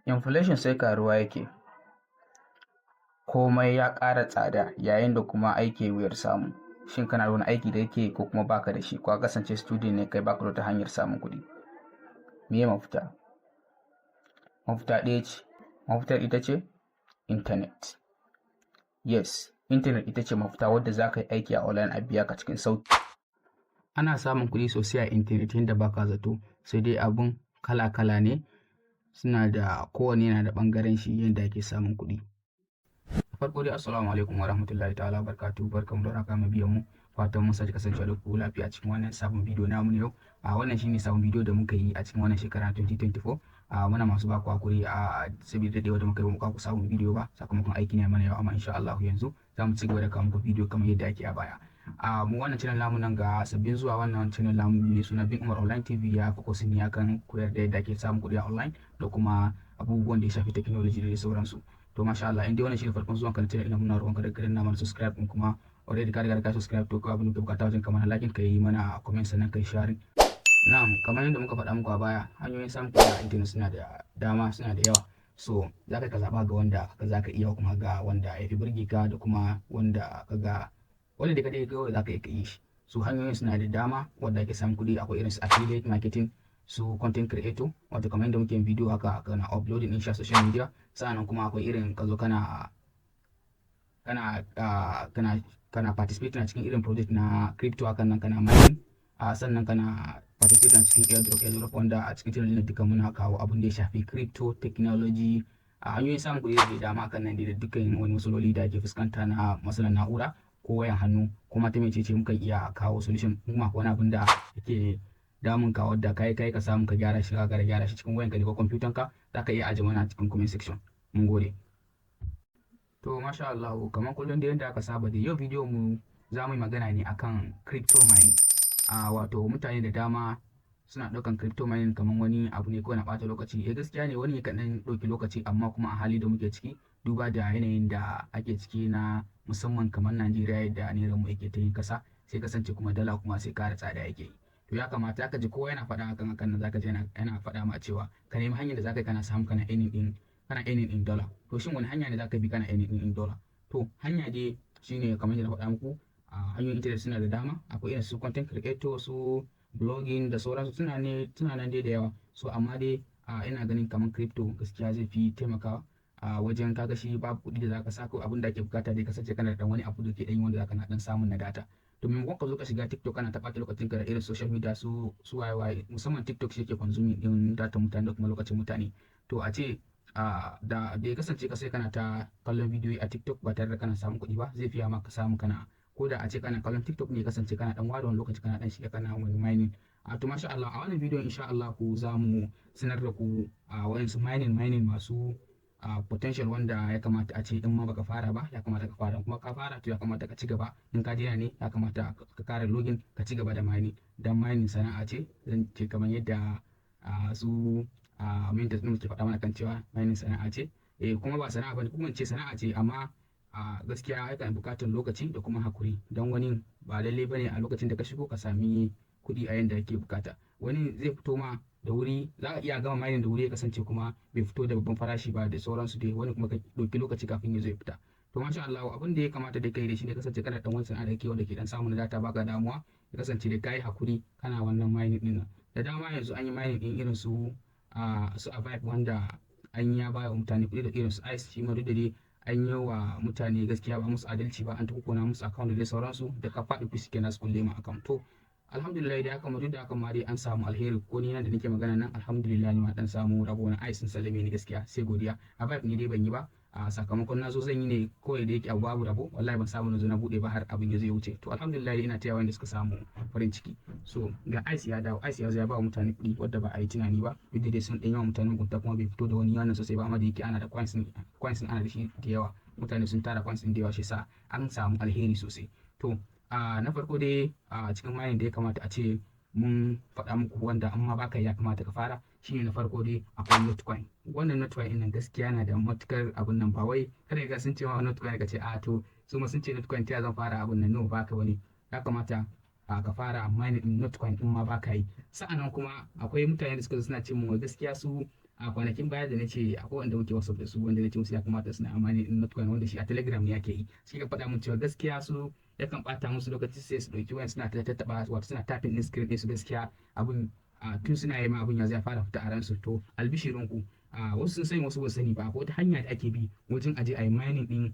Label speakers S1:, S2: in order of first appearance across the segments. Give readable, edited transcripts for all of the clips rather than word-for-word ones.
S1: Inflation sai karuwa yake, komai ya ƙara tsada yayin da kuma aiki wuyar samu. Shin kana da wani aiki da kake ko kuma baka da shi, ko ka kasance student ne kai baka da wata hanyar samun kuɗi? Me mafita? Mafita ɗaya ce, mafitar ita ce internet. Yes, internet ita ce mafita wadda za ka yi aiki a online a biya ka cikin sauƙi. Ana samun kuɗi sosai a internet yadda baka zato, sai dai abun kala-kala ne, suna da kowanne yana da ɓangaren shi yadda ake samun kuɗi. Farko dai assalamu alaikum warahmatullahi ta'ala barkatu, barkamu da warhaka mai biyan mu, fatan mun sake kasancewa da ku lafiya a cikin wannan sabon bidiyo namu na yau. Wannan shine sabon bidiyo da muka yi a cikin wannan shekara 2024. Muna masu baku hakuri saboda daɗewa da muka yi muku sabon bidiyo ba, sakamakon aiki ne mana yau, amma insha Allah yanzu za mu ci gaba da kawo muku bidiyo kamar yadda ake a baya. Mu wannan channel namu nan ga sabbin zuwa wannan channel namu ne suna Bin Umar Online TV, ya focus ne akan koyar da yadda ake samun kuɗi a online da kuma abubuwan da ya shafi technology da sauransu. To masha Allah, in dai wannan shi ne farkon zuwan kan channel ina muna roƙon ka da garin namu subscribe din, kuma already ka riga ka subscribe, to abin da ka bukata wajen kamar like ka yi mana comment sannan ka yi sharing. Na'am, kamar yadda muka faɗa muku a baya, hanyoyin samun kuɗi a internet suna da dama, suna da yawa. So za ka zaɓa ga wanda za ka iya, kuma ga wanda ya fi burge ka, da kuma wanda ka ga wanda da ka dai kawai za ka iya yi shi. So hanyoyin suna da dama wanda ake samun kuɗi. Akwai irin su affiliate marketing, su content creator, wato kamar yadda muke yin bidiyo haka kana uploading din shi a social media. Sannan kuma akwai irin ka zo kana participate a cikin irin project na crypto hakan nan, kana mining, sannan kana participate a cikin airdrop wanda a cikin channel duka muna kawo abun da ya shafi crypto technology. Hanyoyin samun kuɗi da dama kan nan da dukkan wani matsaloli da ake fuskanta na matsalar na'ura ko wayan hannu, kuma ta mecece muka iya kawo solution. Kuma wani abun da yake damun ka wadda kai ka samu ka gyara shi, ka gyara shi cikin wayanka ko kwamfutan ka, za ka iya ajiye mana cikin comment section. Mun gode. To masha Allah, kamar kullum da yadda aka saba da yau bidiyo mu za mu yi magana ne akan crypto mining. Wato mutane da dama suna ɗaukan crypto mining kamar wani abu ne kawai na ɓata lokaci. Gaskiya ne, wani kan ɗan ɗauki lokaci, amma kuma a hali da muke ciki, duba da yanayin da ake ciki na musamman kamar Najeriya, yadda naira mu yake ta yin kasa, sai kasance kuma dala kuma sai ƙara tsada yake yi. To ya kamata ka ji kowa yana faɗa hakan nan, zaka ji yana faɗa ma cewa ka nemi hanyar da zaka kana samu kana earning in dollar. To shin wani hanya ne zaka bi kana earning in dollar? To hanya dai shine kamar yadda na faɗa muku, hanyoyin internet suna da dama. Akwai irin su content creator, su blogging da sauransu, suna nan dai da yawa. So amma dai ina ganin kamar crypto gaskiya zai fi taimakawa wajen kaga shi babu kuɗi da zaka sako. Abin da ake bukata dai kasance kana da wani abu da ke dan wanda zaka na dan samun na data. To maimakon ka zo ka shiga TikTok kana ta ɓata lokacin ka da irin social media su waye, musamman TikTok shi yake consuming din data mutane da kuma lokacin mutane. To a ce da ya kasance ka sai kana ta kallon bidiyo a TikTok ba tare da kana samun kuɗi ba, zai fiya maka samu kana, ko da a ce kana kallon TikTok ne, kasance kana dan ware wani lokaci kana dan shiga kana wani mining. To masha Allah, a wannan bidiyon insha Allah ku za mu sanar da ku wayansu mining masu potential wanda ya kamata a ce in ma baka fara ba ya kamata ka fara, kuma ka fara to ya kamata ka ci gaba. In ka daina ne ya kamata ka kare login ka ci gaba da mining, dan mining sana'a ce, zan ce kamar yadda su mentors din ke faɗa mana kan cewa mining sana'a ce. Kuma ba sana'a bane, kuma ce sana'a ce, amma gaskiya yakan buƙatar lokaci da kuma hakuri, don wani ba lalle bane a lokacin da ka shigo ka sami kuɗi a yanda yake bukata. Wani zai fito ma da wuri, za ka iya gama mining da wuri ya kasance kuma bai fito da babban farashi ba da sauransu dai, wani kuma ka ɗauki lokaci kafin ya zo ya fita. To masha Allah, abin da ya kamata da kai da shi ne kasance kana dan wani sana'a da ke wanda ke dan samun data, baka damuwa, ya kasance da kai hakuri kana wannan mining din nan. Da dama yanzu an yi mining din irin su Avive, wanda an ya ba wa mutane kuɗi, da irin su Ice, shi ma duk da dai an yi wa mutane gaskiya ba musu adalci ba, an tukuna musu account da dai sauransu, da ka faɗi fi suke nasu kulle ma account. To alhamdulillah dai aka duk da haka ma dai an samu alheri, ko ni nan da nake magana nan alhamdulillah ni ma dan samu rabo na Ice sun sallame ni, gaskiya sai godiya. Avive ne dai ban yi ba, sakamakon na zo zan yi ne kawai da yake abu babu rabo, wallahi ban samu na zo na buɗe ba har abin ya zo ya wuce. To alhamdulillah ina taya wanda suka samu farin ciki. So ga Ice ya dawo, Ice ya zo ya ba wa mutane kuɗi wadda ba a yi tunani ba, duk da dai sun ɗan yawa mutane gunta, kuma bai fito da wani wannan sosai ba, amma da yake ana da coins ana da shi da yawa, mutane sun tara coins da yawa, shi sa an samu alheri sosai. To na farko dai cikin mining da ya kamata a ce mun faɗa muku, wanda amma baka ya kamata ka fara, shine na farko dai akwai Notcoin. Wannan Notcoin ɗin nan gaskiya yana da matukar abun nan, ba wai kada ka sun ce ma Notcoin ka ce to su ma sun ce Notcoin ta zan fara abun nan, no baka wani, ya kamata ka fara mining din Notcoin in ma baka yi. Sa'annan kuma akwai mutane da suka suna ce mu gaskiya su a kwanakin baya da nace akwai wanda muke WhatsApp da su wanda nace musu ya kamata suna amfani da Notcoin wanda shi a Telegram ne yake yi, shi ka faɗa mun cewa gaskiya su yakan ɓata musu lokaci sai su ɗauki wayan suna tattaɓa wato suna tapping din screen din su gaskiya abun tun suna yi ma abun ya zai fara fita a ransu. To albishirin ku wasu sun sani wasu ba sani ba, akwai wata hanya da ake bi wajen aje a yi mining din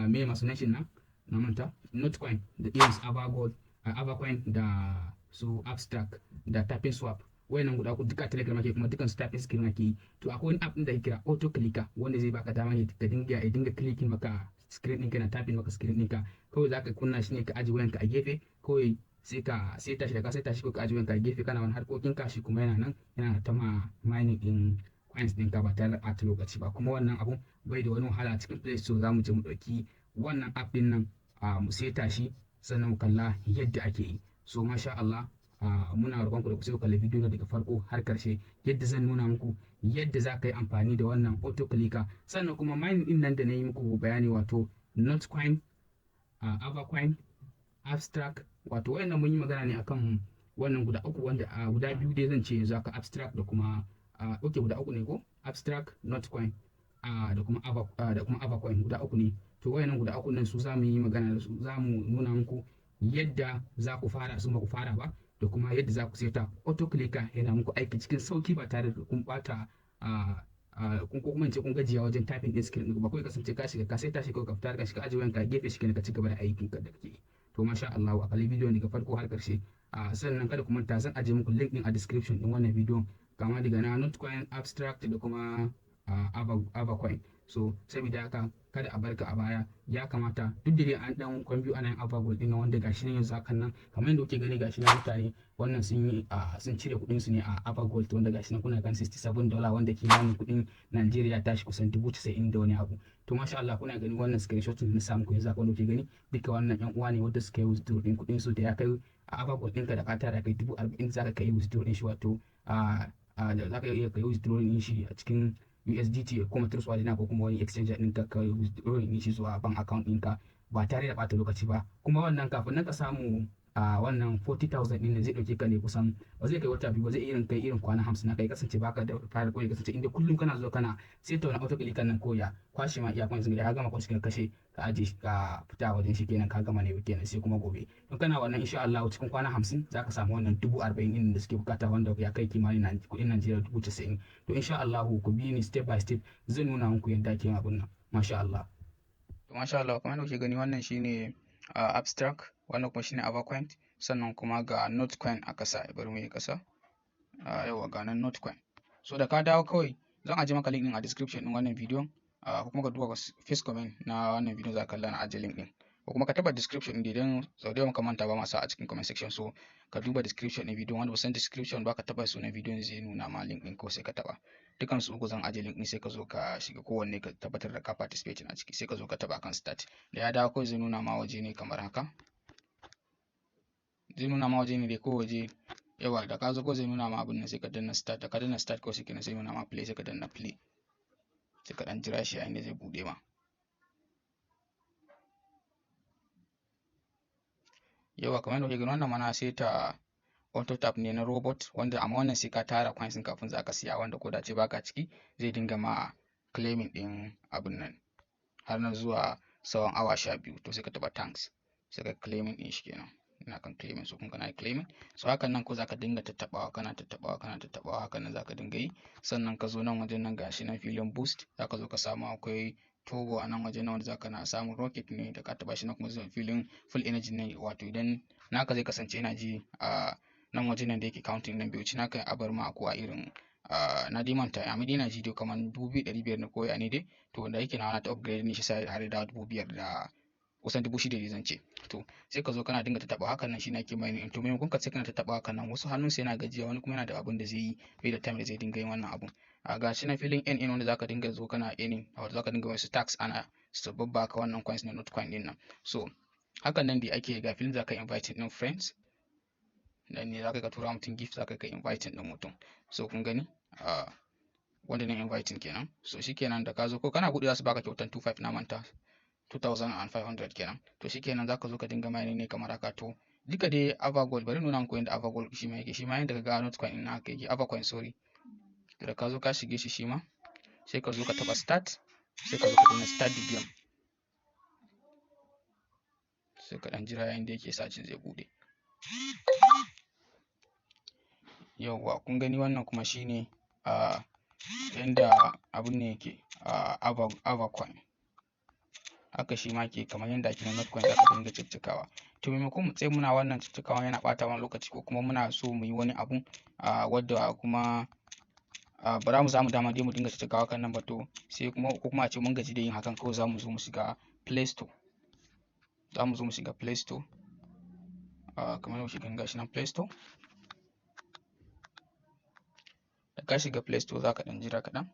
S1: me masu nashin nan na manta Notcoin da irin su Avacoin da su Abstract da tapping swap. Wayannan guda uku duka Telegram ake kuma dukan su tapping screen ake yi. To akwai wani app din da ake kira auto clicker wanda zai baka dama ne ka dinga clicking maka screen ɗinka na tapping maka screen ɗinka. Kawai zaka kunna shi ne ka aje wayanka a gefe, kawai sai ka saita shi da ka saita shi ko ka aje wayanka a gefe kana wani harkokin ka, shi kuma yana nan yana ta ma mining din coins ɗinka ba tare da ɓata lokaci ba. Kuma wannan abun bai da wani wahala. Cikin Play Store za mu je mu ɗauki wannan app din nan mu saita shi sannan mu kalla yadda ake yi. So masha Allah muna roƙon ku da ku sai ku kalli bidiyo daga farko har ƙarshe yadda zan nuna muku yadda za ka yi amfani da wannan auto clicker. Sannan kuma mining din nan da na yi muku bayani wato Notcoin, Avacoin, Abstract, wato wayannan mun yi magana ne akan wannan guda uku wanda guda biyu dai zan ce yanzu aka Abstract da kuma guda uku ne ko Abstract, Notcoin da kuma Avacoin guda uku ne. To wayannan guda uku nan su za mu yi magana da su, za mu nuna muku yadda za ku fara su ba ku fara ba, da kuma yadda za ku saita auto clicker yana muku aiki cikin sauki ba tare da kun bata kun ko kuma in ce kun gajiya wajen typing din screen ba. Kawai kasance ka shiga ka saita shi ko ka fitar ka shiga aje wayanka gefe shi kenan ka ci gaba da aikin ka da kake. To masha Allah a kalli bidiyon daga farko har ƙarshe. Sannan kada ku manta zan aje muku link din a description din wannan bidiyon kama daga na Notcoin, Abstract da kuma Avacoin. So saboda haka kada a barka a baya, ya kamata duk da dai an dan biyu ana yin Avagold din wanda gashi nan yanzu hakan nan kamar yadda kuke gani gashi nan mutane wannan sun cire kuɗin su ne a Avagold wanda gashi nan kuna kan $67 wanda kimanin kuɗin Najeriya tashi kusan 90,000 da wani abu. To masha Allah kuna gani wannan screenshot din na samu ku yanzu haka wanda kuke gani duka wannan yan uwa ne wanda suka yi withdraw din kuɗin su da ya kai a Avagold ɗinka da ka tara kai 40,000 zaka kai withdraw din shi wato da zaka iya kai withdraw din shi a cikin USDT kuma Trust Wallet ko kuma wani exchange din ka withdraw shi zuwa bank account ɗinka ba tare da ɓata lokaci ba. Kuma wannan kafin nan ka samu wannan 40,000 din da zai dauke ka ne kusan ba zai kai wata biyu ba, zai irin kwana 50 na kai kasance baka da fara koyi kasance inda kullum kana zo kana sai ta wani auto clicker nan ko ya kwashe ma iya coins da ya gama kwashe ka kashe ka aje ka fita wajen shi kenan ka gama ne kenan sai kuma gobe don kana wannan insha Allah cikin kwana 50 zaka samu wannan 40,000 din da suke bukata wanda ya kai kimanin kudin Najeriya 90,000. To insha Allah ku bi ni step by step zan nuna muku yadda ake abun nan masha Allah. To masha Allah kamar yadda kuke gani wannan shine Abstract, wannan kuma shine Avacoin, sannan kuma ga Notcoin a kasa. Bari mu yi kasa yawa ga nan Notcoin. So da ka dawo kawai zan aje maka link din a description din wannan bidiyon ko kuma ka duba first comment na wannan bidiyon za ka kalla na aje link din ko kuma ka taba description din idan sau da yawan ka manta ba ma sa a cikin comment section. So ka duba description din bidiyon wanda wasan description ba ka taba sunan bidiyon zai nuna ma link din ko sai ka taba dukan su uku zan aje link din sai ka zo ka shiga kowanne ka tabbatar da ka participate a ciki sai ka zo ka taba kan start. Da ya dawo kawai zai nuna ma waje ne kamar haka, zai nuna ma waje ne dai ko waje yawa da ka zo ko zai nuna ma abin nan sai ka danna start. Da ka danna start ko sai kenan sai nuna ma play sai ka danna play sai ka dan jira shi a inda zai bude ma. Yawa kamar yadda kuke gani wannan mana sai ta auto tap ne na robot wanda amma wannan sai ka tara coins din kafin za ka siya wanda ko da ce baka ciki zai dinga ma claiming din abin nan har na zuwa tsawon awa 12. To sai ka taba thanks sai ka claiming din shi kenan. Ina kan claiming so kun kana claiming so hakan nan ko zaka dinga tattabawa kana tattabawa hakan nan zaka dinga yi. Sannan ka zo nan wajen nan gashi nan filin boost zaka zo ka samu akwai turbo a nan wajen nan wanda zaka na samu rocket ne da ka taba shi nan kuma zai filin full energy ne wato idan naka zai kasance yana ji a nan wajen nan da yake counting nan bai wuce naka a bar ma ko a irin na dai manta amma dai na ji dai kamar 2,500 na koya ne dai. To da yake na ta upgrade ne shi sai har da 5,000 da kusan 6,000 zan ce. To sai ka zo kana dinga tattaba hakan nan shi nake mining. To maimakon ka sai kana tattaba hakan nan wasu hannun sai yana gajiya wani kuma yana da abin da zai yi bai da time da zai dinga yin wannan abun. Ga shi na filin NN wanda zaka dinga zo kana earning wato zaka dinga wasu tax ana su babbaka wannan coins na Notcoin din nan. So hakan nan dai ake ga filin zaka invite din friends dan ne zaka ka tura mutum gift zaka ka invite din mutum. So kun gani wanda ne inviting kenan. So shikenan da ka zo ko kana buɗe za su baka kyautan 25 na manta 2,500 kenan. To shikenan zaka zo ka dinga mining ne kamar haka. To duka dai Avagold bari nuna muku yadda Avagold shi ma yake, shi ma yadda ka ga Notcoin din haka yake, Avacoin sorry to da ka zo ka shige shi ma sai ka zo ka taba start, sai ka zo ka danna start the game, sai ka dan jira yayin da yake sacin zai bude. Yauwa kun gani wannan kuma shine yanda abun ne yake Avacoin, haka shi ma ke kamar yadda ake na Notcoin za ka dinga ciccikawa. To maimakon mu tsaye muna wannan ciccikawa yana ɓata mana lokaci, ko kuma muna so mu yi wani abun wadda kuma ba za mu samu dama dai mu dinga ciccikawa kan nan ba, to sai kuma ko kuma a ce mun gaji da yin hakan, kawai za mu zo mu shiga Play Store. Za mu zo mu shiga Play Store, kamar yadda kuke gashi nan Play Store. Da ka shiga Play Store za ka ɗan jira kaɗan.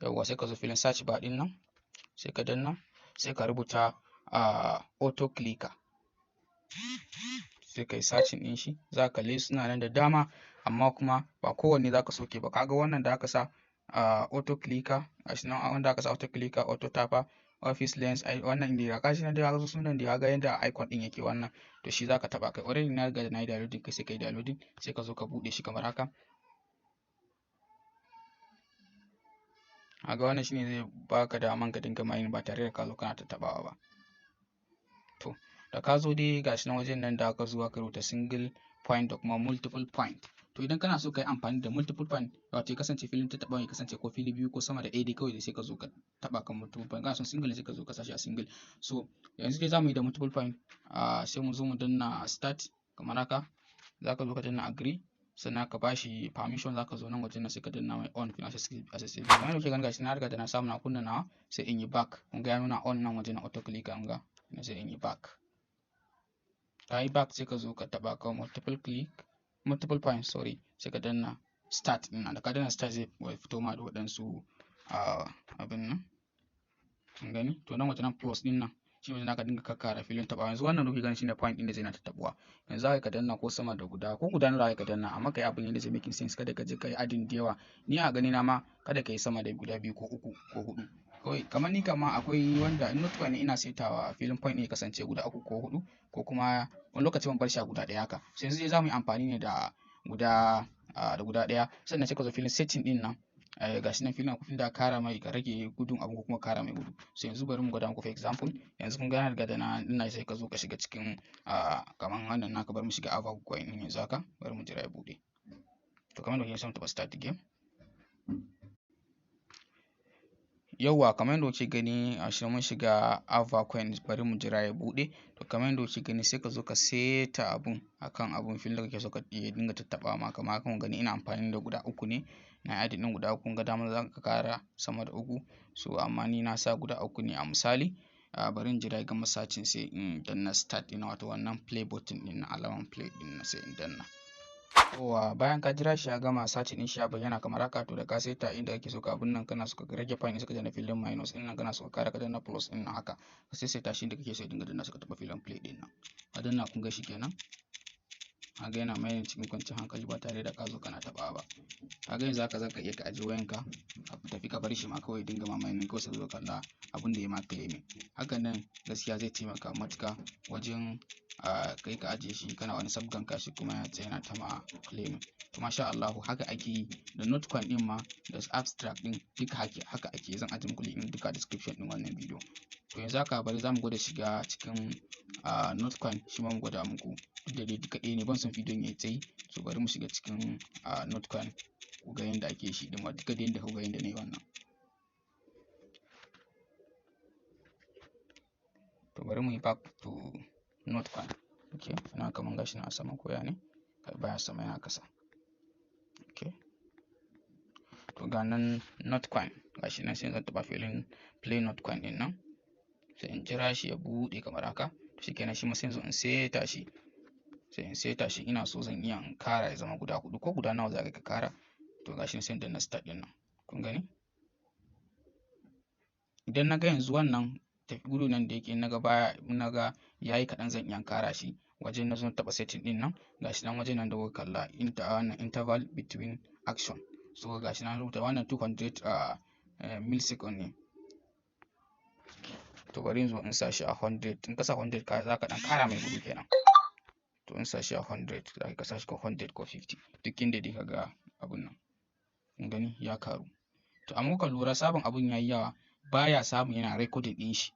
S1: Yawwa sai ka zo filin search bar ɗin nan, sai ka danna, sai ka rubuta auto clicker, sai ka yi searching ɗin shi. Za ka kalle suna nan da dama, amma kuma ba kowanne za ka soke ba. Kaga wannan da aka sa auto clicker, gashi nan wanda aka sa auto clicker, auto tapper, office lens, wannan da gashi nan dai haka sunan da ga yanda icon ɗin yake wannan, to shi za ka taɓa. Kai already na riga da na yi downloading, kai sai ka yi downloading, sai ka zo ka buɗe shi kamar haka. Kaga wannan shine zai baka daman ka dinga mining ba tare da ka zo kana tattabawa ba. To da ka zo dai gashi nan wajen nan da aka zo aka rubuta single point da kuma multiple point. To idan kana so ka yi amfani da multiple point, wato ya kasance filin tattaɓa ya kasance ko fili biyu ko sama da ɗaya dai kawai, sai ka zo ka taɓa kan multiple point. Kana son single ne sai ka zo ka sashi a single. So yanzu dai za mu yi da multiple point, sai mu zo mu danna start kamar haka. Za ka zo ka danna agree, sannan ka bashi permission. Za ka zo nan wajen nan sai ka danna mai on accessibility. Kamar yadda kuke gani gashi na riga da na samu na kunna nawa, sai in yi back. Kun ga ya nuna on nan wajen auto clicker, kun ga sai in yi back. Ka yi back sai ka zo ka taɓa kan multiple point, sorry, sai ka danna start ɗin nan. Da ka danna start zai fito ma da waɗansu abin nan, kun gani. To nan wajen nan plus ɗin nan shi ne za ka dinga kakkara filin taɓawa. Yanzu wannan kuke gani shine point ɗin da zai na tattaɓuwa. Yanzu za ka danna ko sama da guda ko guda nawa za ka danna, amma ka yi abin yadda zai making sense. Kada ka je ka yi adin da yawa. Ni a gani na ma kada ka yi sama da guda 2 ko 3 ko 4. Kawai kamar ni kama akwai wanda in Notcoin ne ina saitawa filin point ne ya kasance guda 3 ko 4, ko kuma wani lokaci ban bar shi a guda ɗaya haka. So yanzu dai za mu yi amfani ne da guda ɗaya. Sannan sai ka zo filin setting ɗin nan, gashi nan filin kufin da kara mai, ka rage gudun abu ko kuma kara mai gudu. So yanzu bari mu gwada muku for example. Yanzu kun ga na riga da ina sai ka zo ka shiga cikin kamar wannan naka, bari mu shiga Avacoin ɗin yanzu haka. Bari mu jira ya buɗe. To kamar da kuke son taɓa start game. Yauwa kamar yadda kuke gani a shi mun shiga Avacoin, bari mu jira ya buɗe. To kamar yadda kuke gani sai ka zo ka seta abun akan abun filin da kake so ka dinga tattaɓa ma. Kamar haka kun gani ina amfani da guda 3 ne, na adin ɗin guda 3. Kun ga damar za ka kara sama da 3, so amma ni na sa guda 3 ne a misali. Bari in jira ya gama sacin sai in danna start ɗin, wato wannan play button ɗin na alaman play ɗin na sai in danna. Bayan ka jira shi ya gama sacin ɗin shi ya bayyana kamar haka. To da ka saita inda kake so ka abun nan, kana so ka rage point sai ka danna filin minus ɗin nan, kana so ka kara ka danna plus ɗin nan haka. Ka sai saita shi inda kake so ya dinga danna, sai ka taɓa filin play ɗin nan. Ka danna, kun ga shi kenan. Kaga yana mai cikin kwanciyar hankali ba tare da ka zo kana taɓawa ba. Kaga yanzu haka za ka iya ka ajiye wayanka, ka tafi ka bar shi ma kawai dinga mamayin kawai, sai zo kalla abun da ya ma claiming. Hakan nan gaskiya zai taimaka matuƙa wajen kai ka ajiye shi kana wani sabgan kashi kuma ya tsaya yana ta ma claiming. To masha Allahu haka ake yi da Notcoin ɗin ma da abstract ɗin duka haka ake. Zan ajiye muku link duka a description ɗin wannan bidiyo. To yanzu haka bari za mu gwada shiga cikin Notcoin, shi ma mu gwada muku. Duk da dai duka ɗaya ne, ban son bidiyon ya yi tsayi. So bari mu shiga cikin Notcoin ku ga yanda ake shi ɗin ma, duka dai yanda ku ga yanda na yi wannan. To bari mu yi back to Notcoin. Okay, ina kaman gashi na sama koya ne, kai baya sama yana kasa. Okay, to ga nan Notcoin gashi nan, sai zan taɓa filin play Notcoin ɗin nan, sai in jira shi ya buɗe kamar haka. To shikenan shi ma sai in zo in seta shi, sai in seta shi. Ina so zan iya in kara ya zama guda 4 ko guda nawa za ka kara. To gashi sai in danna start ɗin nan, kun gani. Idan na ga yanzu wannan tafi gudu nan da yake, na ga yayi kaɗan, zan iya kara shi. Wajen na zo taɓa setting ɗin nan, gashi nan wajen nan da kuka kalla interval between action. So gashi nan rubuta wannan 200 millisecond ne. To bari in zo in sa shi a 100. In ka sa 100 za ka ɗan kara mai gudu kenan. to in sa shi a 100 za ka sa shi ko 100 ko 50 duk inda dai ka ga abun nan kun gani ya karu. To amma ka lura sabon abun yayi yawa baya samu yana recording din shi.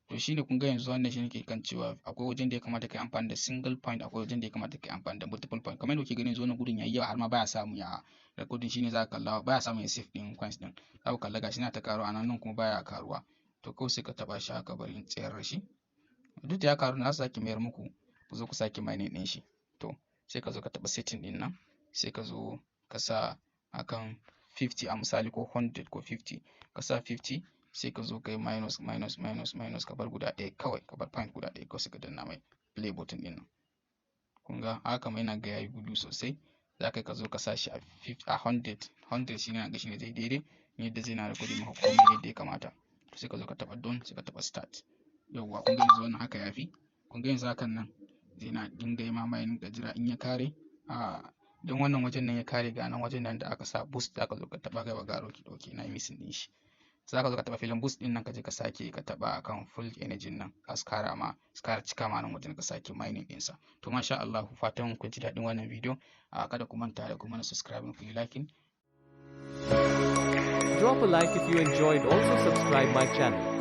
S1: To shine kun ga yanzu wannan shi nake kan cewa akwai wajen da ya kamata kai amfani da single point, akwai wajen da ya kamata kai amfani da multiple point. Kamar yadda kuke gani yanzu wannan gudun yayi yawa har ma baya samu ya recording, shine za ka kalla baya samu ya save din coins din. Za ku kalla gashi na ta karuwa nan kuma baya karuwa. To kawai sai ka taba shi haka bari in tsayar da shi. Duk da ya karu na sake mayar muku ku zo ku sake mining din shi. To sai ka zo ka taba setting din nan, sai ka zo ka sa akan 50 a misali ko 100 ko 50 ka sa 50 sai ka zo kai minus ka bar guda ɗaya kawai, ka bar point guda ɗaya kawai sai ka danna mai play button din nan. Kun ga haka mai na ga yayi gudu sosai. Za ka zo ka sa shi a 100 shine na ga shine zai daidai yadda zai na recording maka komai yadda ya kamata. To sai ka zo ka taba done sai ka taba start. Yawwa kun ga yanzu wannan haka yafi. Kun ga yanzu hakan nan zai na dinga yi ma mining ka jira in ya kare don wannan wajen nan ya kare ga nan wajen nan da aka sa boost za ka zo ka taba kai wa garo ki dauke na missing din shi. Za ka zo ka taba filin boost din nan ka je ka sake ka taba akan full energy nan ka kara cika ma nan wajen ka sake mining din sa. To masha Allah fatan ku ji daɗin wannan video. Kada ku manta da kuma na subscribe ku yi liking.
S2: Drop a like if you enjoyed, also subscribe my channel.